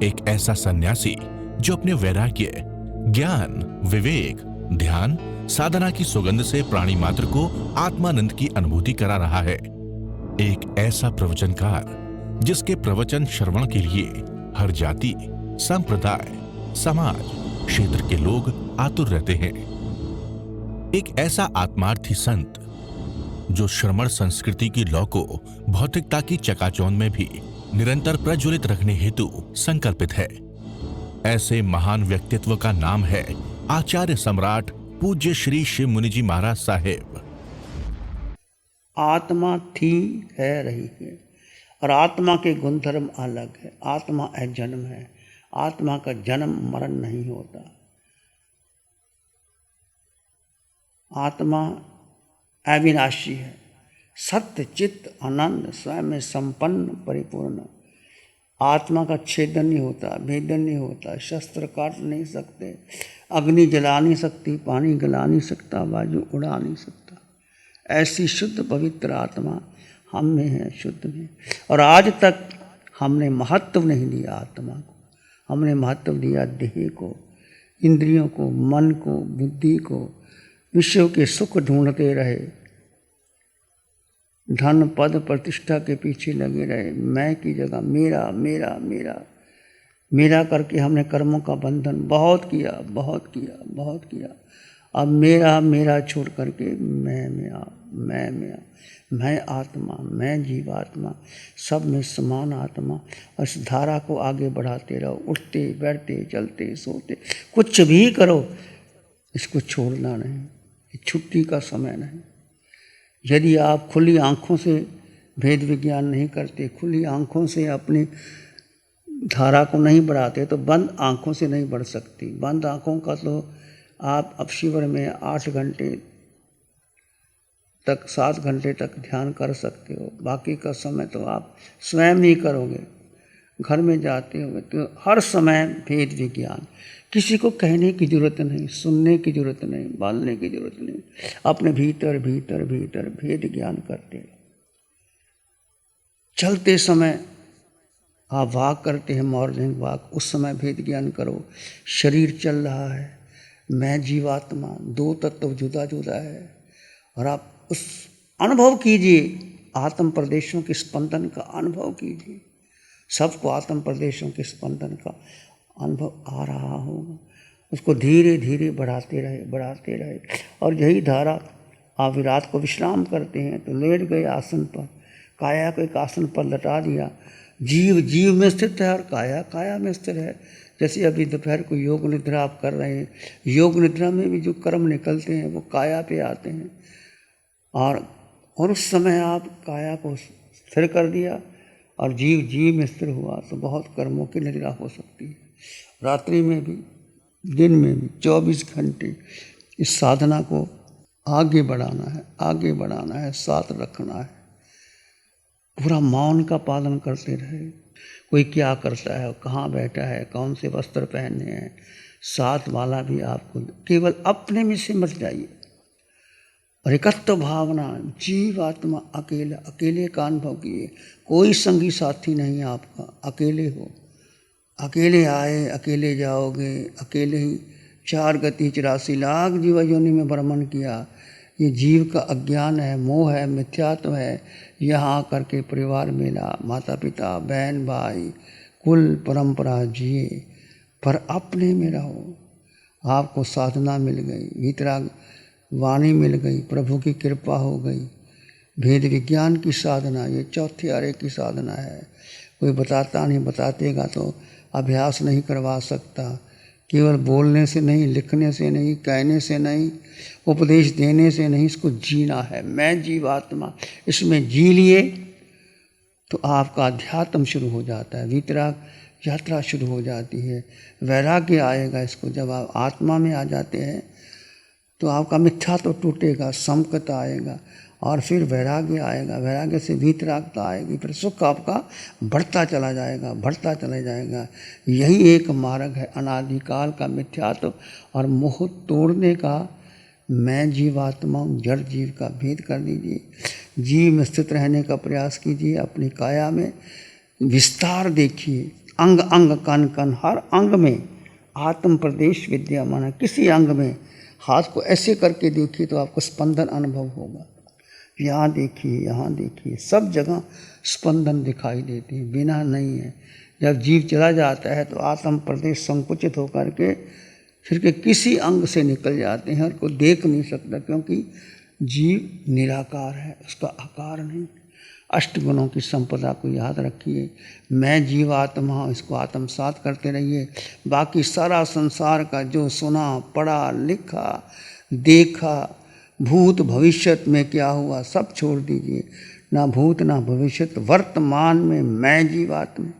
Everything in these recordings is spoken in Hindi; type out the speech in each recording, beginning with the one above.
एक ऐसा सन्यासी जो अपने वैराग्य, ज्ञान, विवेक, ध्यान, साधना की सुगंध से प्राणी मात्र को आत्मानंद की अनुभूति करा रहा है। एक ऐसा प्रवचनकार जिसके प्रवचन श्रवण के लिए हर जाति, संप्रदाय, समाज, क्षेत्र के लोग आतुर रहते हैं। एक ऐसा आत्मार्थी संत जो श्रमण संस्कृति की लौ को भौतिकता की चकाचौंध में भी निरंतर प्रज्वलित रखने हेतु संकल्पित है। ऐसे महान व्यक्तित्व का नाम है आचार्य सम्राट पूज्य श्री शिव मुनि जी महाराज साहेब। आत्मा थी, है, रही है, और आत्मा के गुणधर्म अलग है। आत्मा अजन्म है, आत्मा का जन्म मरण नहीं होता। आत्मा अविनाशी है, सत्य, चित्त, आनंद, स्वयं में संपन्न, परिपूर्ण। आत्मा का छेदन नहीं होता, भेदन नहीं होता, शस्त्र काट नहीं सकते, अग्नि जला नहीं सकती, पानी गला नहीं सकता, वायु उड़ा नहीं सकता। ऐसी शुद्ध पवित्र आत्मा हम में है, शुद्ध में। और आज तक हमने महत्व नहीं दिया आत्मा को, हमने महत्व दिया देह को, इंद्रियों को, मन को, बुद्धि को। विश्व के सुख ढूंढते रहे, धन पद प्रतिष्ठा के पीछे लगे रहे। मैं की जगह मेरा मेरा मेरा मेरा करके हमने कर्मों का बंधन बहुत किया, बहुत किया, बहुत किया। अब मेरा मेरा छोड़ करके मैं आत्मा, मैं जीवात्मा, सब में समान आत्मा। और इस धारा को आगे बढ़ाते रहो, उठते बैठते चलते सोते कुछ भी करो, इसको छोड़ना नहीं। छुट्टी का समय नहीं। यदि आप खुली आंखों से भेद विज्ञान नहीं करते, खुली आंखों से अपनी धारा को नहीं बढ़ाते, तो बंद आंखों से नहीं बढ़ सकती। बंद आंखों का तो आप अब शिविर में 8 घंटे तक, 7 घंटे तक ध्यान कर सकते हो। बाकी का समय तो आप स्वयं ही करोगे। घर में जाते हो तो हर समय भेद विज्ञान। किसी को कहने की जरूरत नहीं, सुनने की जरूरत नहीं, बोलने की जरूरत नहीं। अपने भीतर भीतर भीतर भेद ज्ञान करते हो। चलते समय आप वॉक करते हैं, मॉर्निंग वॉक, उस समय भेद ज्ञान करो। शरीर चल रहा है, मैं जीवात्मा, 2 तत्व जुदा जुदा है। और आप उस अनुभव कीजिए, आत्म प्रदेशों के स्पंदन का अनुभव कीजिए। सबको आत्म प्रदेशों के स्पंदन का अनुभव आ रहा होगा। उसको धीरे धीरे बढ़ाते रहे, बढ़ाते रहे। और यही धारा, आप रात को विश्राम करते हैं तो लेट गए आसन पर, काया को एक आसन पर लटा दिया। जीव जीव में स्थित है और काया काया में स्थित है। जैसे अभी दोपहर को योग निद्रा आप कर रहे हैं, योग निद्रा में भी जो कर्म निकलते हैं वो काया पे आते हैं। और उस समय आप काया को स्थिर कर दिया और जीव जीव में स्थिर हुआ, तो बहुत कर्मों की निद्रा हो सकती है। रात्रि में भी, दिन में भी 24 घंटे इस साधना को आगे बढ़ाना है, आगे बढ़ाना है, साथ रखना है। पूरा मौन का पालन करते रहे। कोई क्या करता है, कहाँ बैठा है, कौन से वस्त्र पहने हैं, साथ वाला भी आपको, केवल अपने में से मत जाइए। और एकत्व भावना, जीव आत्मा अकेला, अकेले का अनुभव किए। कोई संगी साथी नहीं आपका, अकेले हो। अकेले आए, अकेले जाओगे, अकेले ही 4 गति 84 लाख जीव योनि में भ्रमण किया। ये जीव का अज्ञान है, मोह है, मिथ्यात्व है। यहाँ आकर के परिवार मिला, माता पिता, बहन भाई, कुल परंपरा जिए, पर अपने में रहो। आपको साधना मिल गई, वितराग वाणी मिल गई, प्रभु की कृपा हो गई। भेद विज्ञान की साधना, ये चौथे आरे की साधना है। कोई बताता नहीं, बतातेगा तो अभ्यास नहीं करवा सकता। केवल बोलने से नहीं, लिखने से नहीं, कहने से नहीं, उपदेश देने से नहीं, इसको जीना है। मैं जीवात्मा, इसमें जी लिए तो आपका अध्यात्म शुरू हो जाता है, वितराग यात्रा शुरू हो जाती है, वैराग्य आएगा। इसको जब आप आत्मा में आ जाते हैं तो आपका मिथ्यात्व टूटेगा, समकता आएगा, और फिर वैराग्य आएगा। वैराग्य से वितरागता आएगी, फिर सुख आपका बढ़ता चला जाएगा, बढ़ता चला जाएगा। यही एक मार्ग है अनादिकाल का मिथ्यात्व और मोह तोड़ने का। मैं जीवात्मा, जड़ जीव का भेद कर दीजिए। जीव में स्थित रहने का प्रयास कीजिए। अपनी काया में विस्तार देखिए, अंग अंग कण कण, हर अंग में आत्म प्रदेश विद्यमान है। किसी अंग में हाथ को ऐसे करके देखिए तो आपको स्पंदन अनुभव होगा। यहाँ देखिए, यहाँ देखिए, सब जगह स्पंदन दिखाई देते हैं, बिना नहीं है। जब जीव चला जाता है तो आत्म प्रदेश संकुचित होकर के फिर के किसी अंग से निकल जाते हैं और कोई देख नहीं सकता, क्योंकि जीव निराकार है, उसका आकार नहीं। अष्टगुणों की संपदा को याद रखिए। मैं जीवात्मा हूँ, इसको आत्मसात करते रहिए। बाकी सारा संसार का जो सुना, पढ़ा, लिखा, देखा, भूत भविष्य में क्या हुआ, सब छोड़ दीजिए। ना भूत ना भविष्य, वर्तमान में मैं जीवात्मा,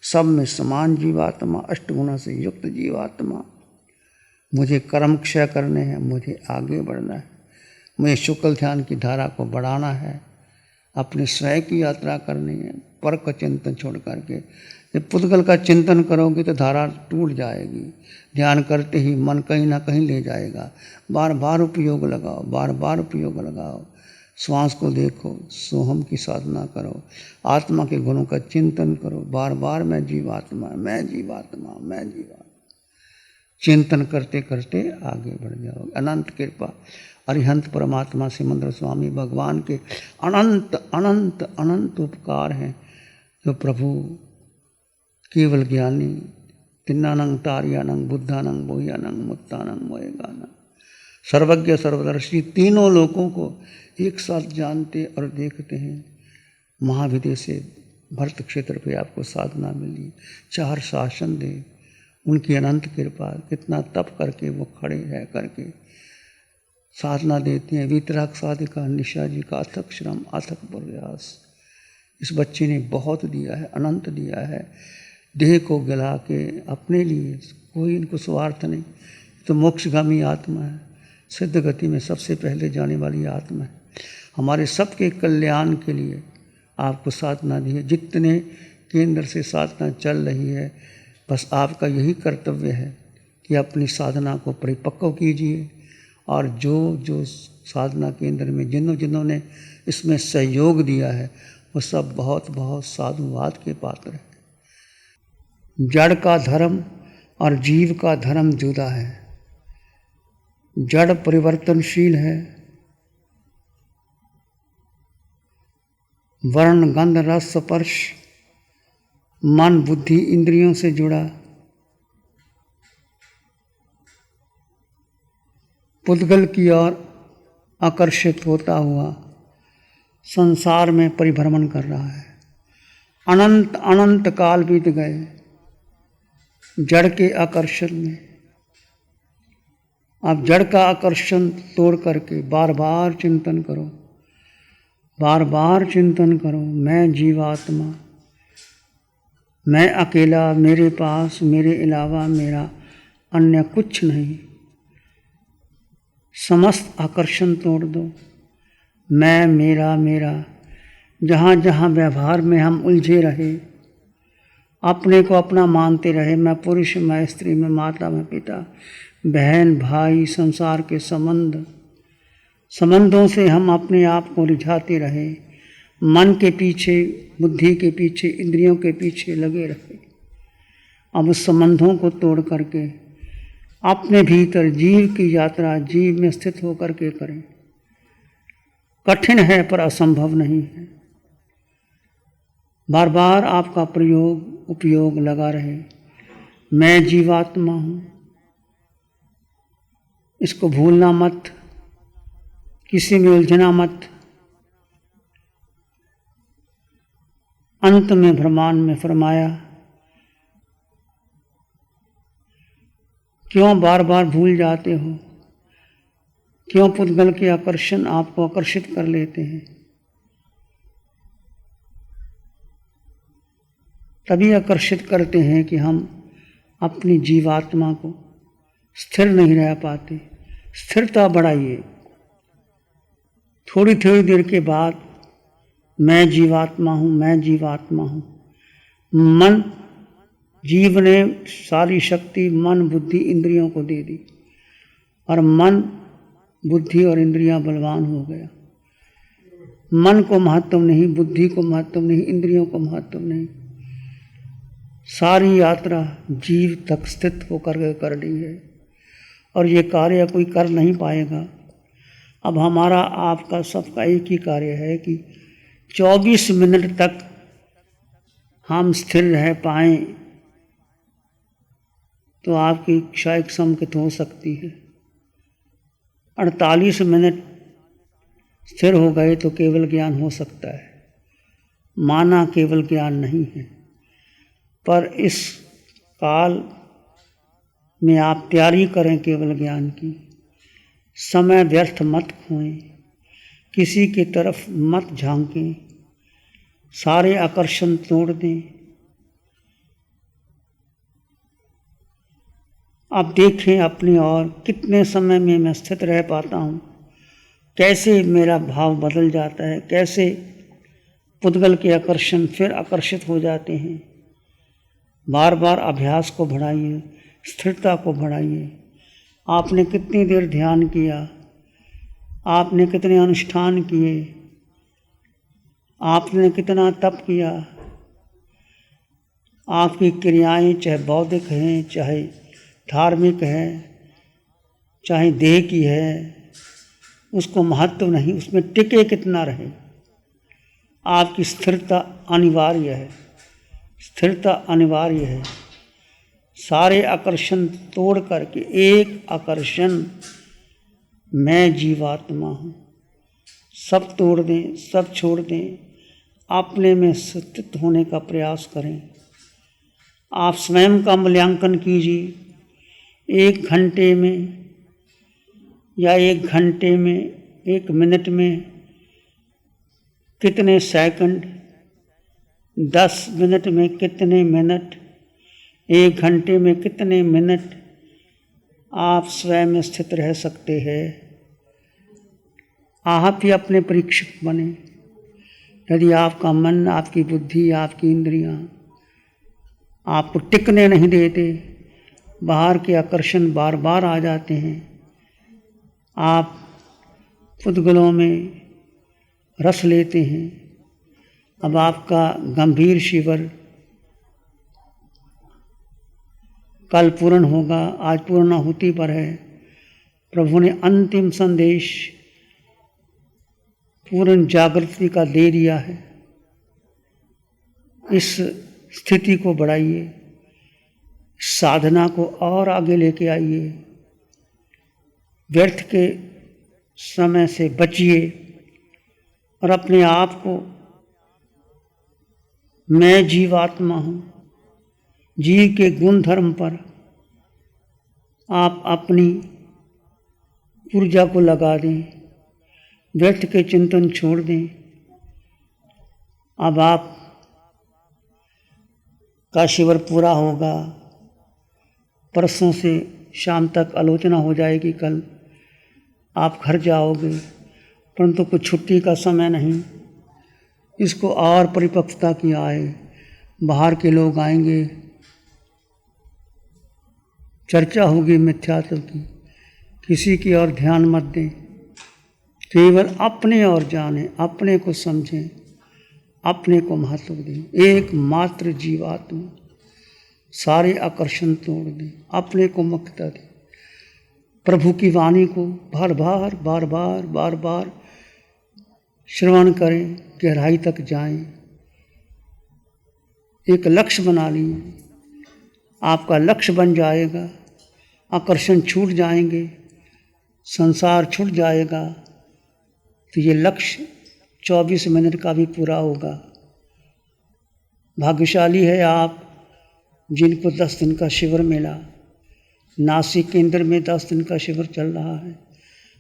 सब में समान जीवात्मा, अष्टगुणों से युक्त जीवात्मा। मुझे कर्म क्षय करने हैं, मुझे आगे बढ़ना है, मुझे शुक्ल ध्यान की धारा को बढ़ाना है, अपने स्वयं की यात्रा करनी है, पर का चिंतन छोड़ करके। जब पुद्गल का चिंतन करोगे तो धारा टूट जाएगी। ध्यान करते ही मन कहीं ना कहीं ले जाएगा। बार बार उपयोग लगाओ, बार बार उपयोग लगाओ। श्वास को देखो, सोहम की साधना करो, आत्मा के गुणों का चिंतन करो। बार बार मैं जीवात्मा, मैं जीवात्मा, मैं जीवात्मा, चिंतन करते करते आगे बढ़ जाओगे। अनंत कृपा अरिहंत परमात्मा सिमंदर स्वामी भगवान के अनंत अनंत अनंत उपकार हैं, जो प्रभु केवल ज्ञानी तिन्नानंग तारियानंग बुद्धानंग बोहियानंग मुत्तानंग मोएगानंग, सर्वज्ञ सर्वदर्शी, तीनों लोगों को एक साथ जानते और देखते हैं। महाविद्य से भरत क्षेत्र पे आपको साधना मिली, 4 शासन दे, उनकी अनंत कृपा, कितना तप करके वो खड़े रह करके साधना देते हैं। वीतराग साधिका निशा जी का अथक श्रम, अथक प्रयास। इस बच्चे ने बहुत दिया है, अनंत दिया है, देह को गला के अपने लिए, कोई इनको स्वार्थ नहीं। तो मोक्षगामी आत्मा है, सिद्ध गति में सबसे पहले जाने वाली आत्मा है। हमारे सबके कल्याण के लिए आपको साधना दी है। जितने केंद्र से साधना चल रही है, बस आपका यही कर्तव्य है कि अपनी साधना को परिपक्व कीजिए। और जो जो साधना केंद्र में जिन्होंने इसमें सहयोग दिया है, वो सब बहुत बहुत साधुवाद के पात्र हैं। जड़ का धर्म और जीव का धर्म जुदा है। जड़ परिवर्तनशील है, वर्ण गंध रस स्पर्श मन बुद्धि इंद्रियों से जुड़ा। पुद्गल की ओर आकर्षित होता हुआ संसार में परिभ्रमण कर रहा है। अनंत अनंत काल बीत गए जड़ के आकर्षण में। अब जड़ का आकर्षण तोड़ करके बार बार चिंतन करो, बार बार चिंतन करो। मैं जीवात्मा, मैं अकेला, मेरे पास मेरे अलावा मेरा अन्य कुछ नहीं। समस्त आकर्षण तोड़ दो। मैं मेरा मेरा, जहाँ जहाँ व्यवहार में हम उलझे रहे, अपने को अपना मानते रहे, मैं पुरुष, मैं स्त्री, मैं माता, मैं पिता, बहन भाई, संसार के संबंधों से हम अपने आप को रिझाते रहे, मन के पीछे, बुद्धि के पीछे, इंद्रियों के पीछे लगे रहे। अब उस संबंधों को तोड़ करके अपने भीतर जीव की यात्रा जीव में स्थित होकर के करें। कठिन है पर असंभव नहीं है। बार बार आपका प्रयोग उपयोग लगा रहे। मैं जीवात्मा हूँ, इसको भूलना मत, किसी में उलझना मत। अंत में ब्रह्मांड में फरमाया, क्यों बार बार भूल जाते हो, क्यों पुद्गल के आकर्षण आपको आकर्षित कर लेते हैं। तभी आकर्षित करते हैं कि हम अपनी जीवात्मा को स्थिर नहीं रह पाते। स्थिरता बढ़ाइए। थोड़ी थोड़ी देर के बाद मैं जीवात्मा हूँ, मैं जीवात्मा हूँ। मन, जीव ने सारी शक्ति मन बुद्धि इंद्रियों को दे दी और मन बुद्धि और इंद्रियां बलवान हो गया। मन को महत्व नहीं, बुद्धि को महत्व नहीं, इंद्रियों को महत्व नहीं। सारी यात्रा जीव तक स्थित होकर के करनी है और ये कार्य कोई कर नहीं पाएगा। अब हमारा आपका सबका एक ही कार्य है कि 24 मिनट तक हम स्थिर रह पाएँ तो आपकी इच्छा एक संकित हो सकती है। 48 मिनट स्थिर हो गए तो केवल ज्ञान हो सकता है। माना केवल ज्ञान नहीं है, पर इस काल में आप तैयारी करें केवल ज्ञान की। समय व्यर्थ मत खोएं, किसी की तरफ मत झांकें, सारे आकर्षण तोड़ दें। अब देखें अपनी ओर, कितने समय में मैं स्थित रह पाता हूँ, कैसे मेरा भाव बदल जाता है, कैसे पुद्गल के आकर्षण फिर आकर्षित हो जाते हैं। बार बार अभ्यास को बढ़ाइए, स्थिरता को बढ़ाइए। आपने कितनी देर ध्यान किया, आपने कितने अनुष्ठान किए, आपने कितना तप किया, आपकी क्रियाएं चाहे बौद्धिक हैं, चाहे धार्मिक है, चाहे देह की है, उसको महत्व नहीं, उसमें टिके कितना रहे। आपकी स्थिरता अनिवार्य है, स्थिरता अनिवार्य है। सारे आकर्षण तोड़ करके एक आकर्षण, मैं जीवात्मा हूँ, सब तोड़ दें, सब छोड़ दें, अपने में स्थित होने का प्रयास करें। आप स्वयं का मूल्यांकन कीजिए। 1 घंटे में या 1 घंटे में, 1 मिनट में कितने सेकंड, 10 मिनट में कितने मिनट, 1 घंटे में कितने मिनट आप स्वयं में स्थित रह सकते हैं। आप ही अपने परीक्षक बने। यदि आपका मन, आपकी बुद्धि, आपकी इंद्रियां आपको टिकने नहीं देते, बाहर के आकर्षण बार बार आ जाते हैं, आप पुद्गलों में रस लेते हैं। अब आपका गंभीर शिविर कल पूर्ण होगा, आज पूर्णाहुति पर है। प्रभु ने अंतिम संदेश पूर्ण जागृति का दे दिया है। इस स्थिति को बढ़ाइए, साधना को और आगे लेके आइए। व्यर्थ के समय से बचिए और अपने आप को मैं जीवात्मा हूँ, जीव के गुण धर्म पर आप अपनी ऊर्जा को लगा दें, व्यर्थ के चिंतन छोड़ दें। अब आप का शिविर पूरा होगा, परसों से शाम तक आलोचना हो जाएगी, कल आप घर जाओगे, परंतु कुछ छुट्टी का समय नहीं, इसको और परिपक्वता की आए। बाहर के लोग आएंगे, चर्चा होगी मिथ्यात्व की, किसी की ओर ध्यान मत दें, केवल अपने ओर जानें, अपने को समझें, अपने को महत्व दें। एकमात्र जीवात्मा, सारे आकर्षण तोड़ दें, अपने को मुक्तता दें। प्रभु की वाणी को बार बार बार बार बार बार श्रवण करें, गहराई तक जाएं। एक लक्ष्य बना लीजिए, आपका लक्ष्य बन जाएगा, आकर्षण छूट जाएंगे, संसार छूट जाएगा, तो ये लक्ष्य 24 मिनट का भी पूरा होगा। भाग्यशाली है आप जिनको 10 दिन का शिविर मिला। नासिक केंद्र में 10 दिन का शिविर चल रहा है,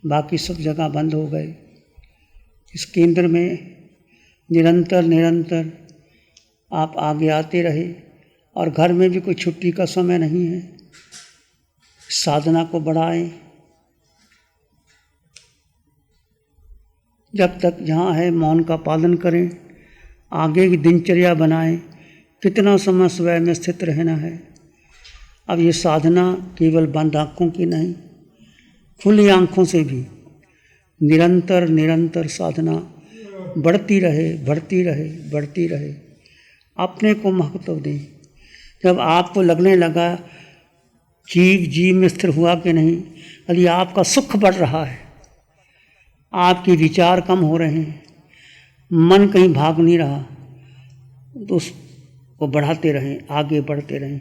बाकी सब जगह बंद हो गए। इस केंद्र में निरंतर आप आगे आते रहे और घर में भी कोई छुट्टी का समय नहीं है। साधना को बढ़ाएं, जब तक जहाँ है मौन का पालन करें, आगे की दिनचर्या बनाएं। कितना समय स्वयं में स्थित रहना है। अब ये साधना केवल बंद आँखों की नहीं, खुली आँखों से भी निरंतर साधना बढ़ती रहे, बढ़ती रहे, बढ़ती रहे। अपने को महत्व दें, जब आपको लगने लगा जीव में स्थिर हुआ कि नहीं, यदि आपका सुख बढ़ रहा है, आपके विचार कम हो रहे हैं, मन कहीं भाग नहीं रहा, तो उसको बढ़ाते रहें, आगे बढ़ते रहें,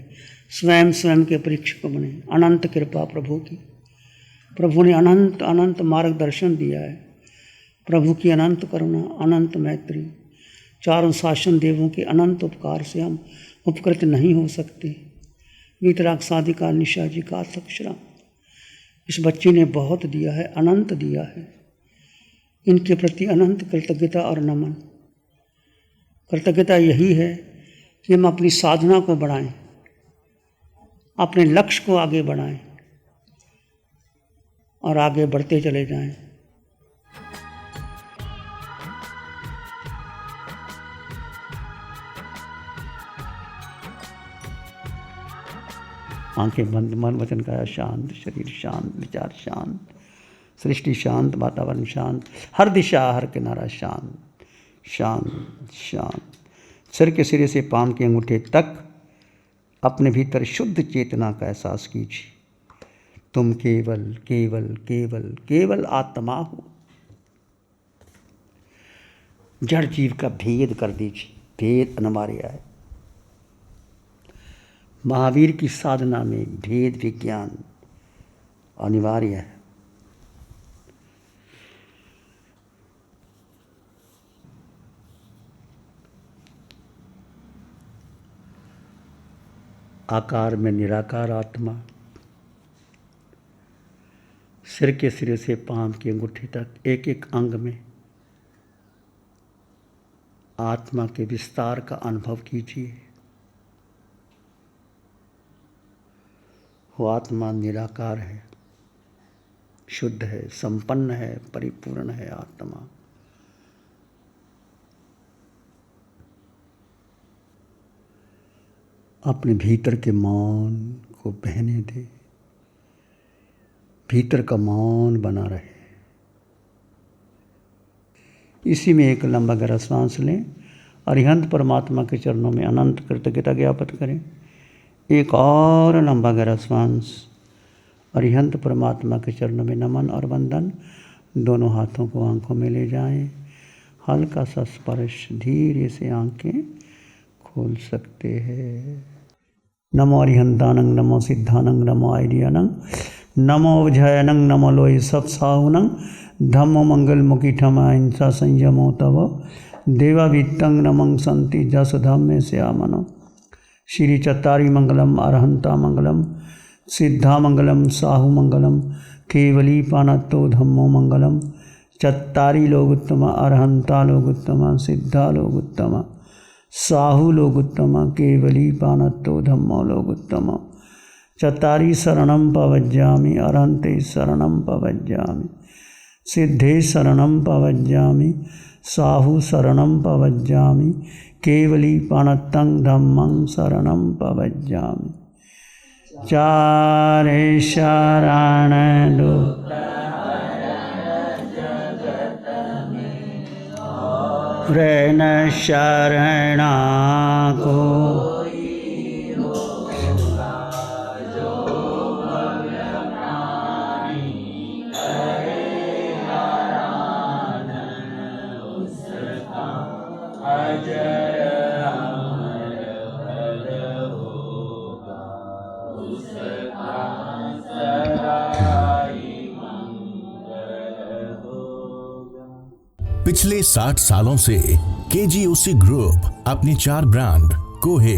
स्वयं के परीक्षक बने। अनंत कृपा प्रभु की, प्रभु ने अनंत अनंत मार्गदर्शन दिया है। प्रभु की अनंत करुणा, अनंत मैत्री, चारों शासन देवों के अनंत उपकार से हम उपकृत नहीं हो सकते। वीतराग साधिका निशा जी का अक्षरा, इस बच्ची ने बहुत दिया है, अनंत दिया है। इनके प्रति अनंत कृतज्ञता और नमन। कृतज्ञता यही है कि हम अपनी साधना को बढ़ाएं, अपने लक्ष्य को आगे बढ़ाएं और आगे बढ़ते चले जाएं। आंखें बंद, मन वचन काया शांत, शरीर शांत, विचार शांत, सृष्टि शांत, वातावरण शांत, हर दिशा हर किनारा शांत शांत शांत। सिर के सिरे से पांव के अंगूठे तक अपने भीतर शुद्ध चेतना का एहसास कीजिए। तुम केवल केवल केवल केवल आत्मा हो। जड़ जीव का भेद कर दीजिए, भेद अनिवार्य है। महावीर की साधना में भेद विज्ञान अनिवार्य है। आकार में निराकार आत्मा, सिर के सिरे से पांव के अंगूठे तक एक एक अंग में आत्मा के विस्तार का अनुभव कीजिए। वो आत्मा निराकार है, शुद्ध है, संपन्न है, परिपूर्ण है आत्मा। अपने भीतर के मौन को बहने दे, भीतर का मौन बना रहे। इसी में एक लंबा गहरा सांस लें, अरिहंत परमात्मा के चरणों में अनंत कृतज्ञता ज्ञापित करें। एक और लंबा गहरा सांस, अरिहंत परमात्मा के चरणों में नमन और वंदन। दोनों हाथों को आंखों में ले जाएं, हल्का सा स्पर्श, धीरे से आंखें खोल सकते हैं। नमो अरिहंतानंग, नमो सिद्धानंग, नमो आइडियानंग, नमो विजयनंग, नमो लोय सत्साहुनंग, धम्मो मंगल मुखीठम अहिंसा संयमो तव देवाभित्तंग नमं संति जस धम्मे श्यामनो। श्री चत्तारी मंगलम, अरहंता मंगलम, सिद्धा मंगलम, साहु मंगलम, केवली पानत्तो धम्मो मंगलम। चत्तारी लोग उत्तम, अरहंता लोग उत्तम, सिद्धा लोग उत्तम, साहु लोग उत्तम, केवली पानत्तो धम्मो लोग उत्तम। चत्तारी शरणं पवज्जामि, अरहंते शरणं पवज्जामि, सिद्धे शरणं पवज्जामि, साहु शरणं पवज्जामि, केवली पानत्तं धम्मं शरणं पवज्जामि। चारे शरण दो रैन शरणा को पिछले 60 सालों से केजीओसी ग्रुप अपने 4 ब्रांड कोहे,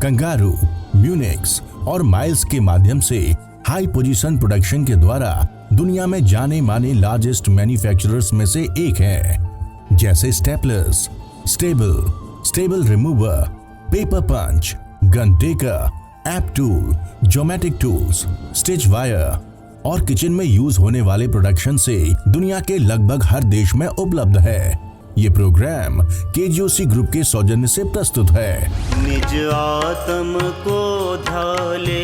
कंगारू, म्यूनिक्स और माइल्स के माध्यम से हाई पोजीशन प्रोडक्शन के द्वारा दुनिया में जाने माने लार्जेस्ट मैन्युफैक्चरर्स में से एक है। जैसे staplers, staple remover, paper punch, gun tacker, app tool, geometric tools, stitch wire और किचन में यूज होने वाले प्रोडक्शन से दुनिया के लगभग हर देश में उपलब्ध है। ये प्रोग्राम केजीओसी ग्रुप के सौजन्य से प्रस्तुत है। निज आत्म को ध्याले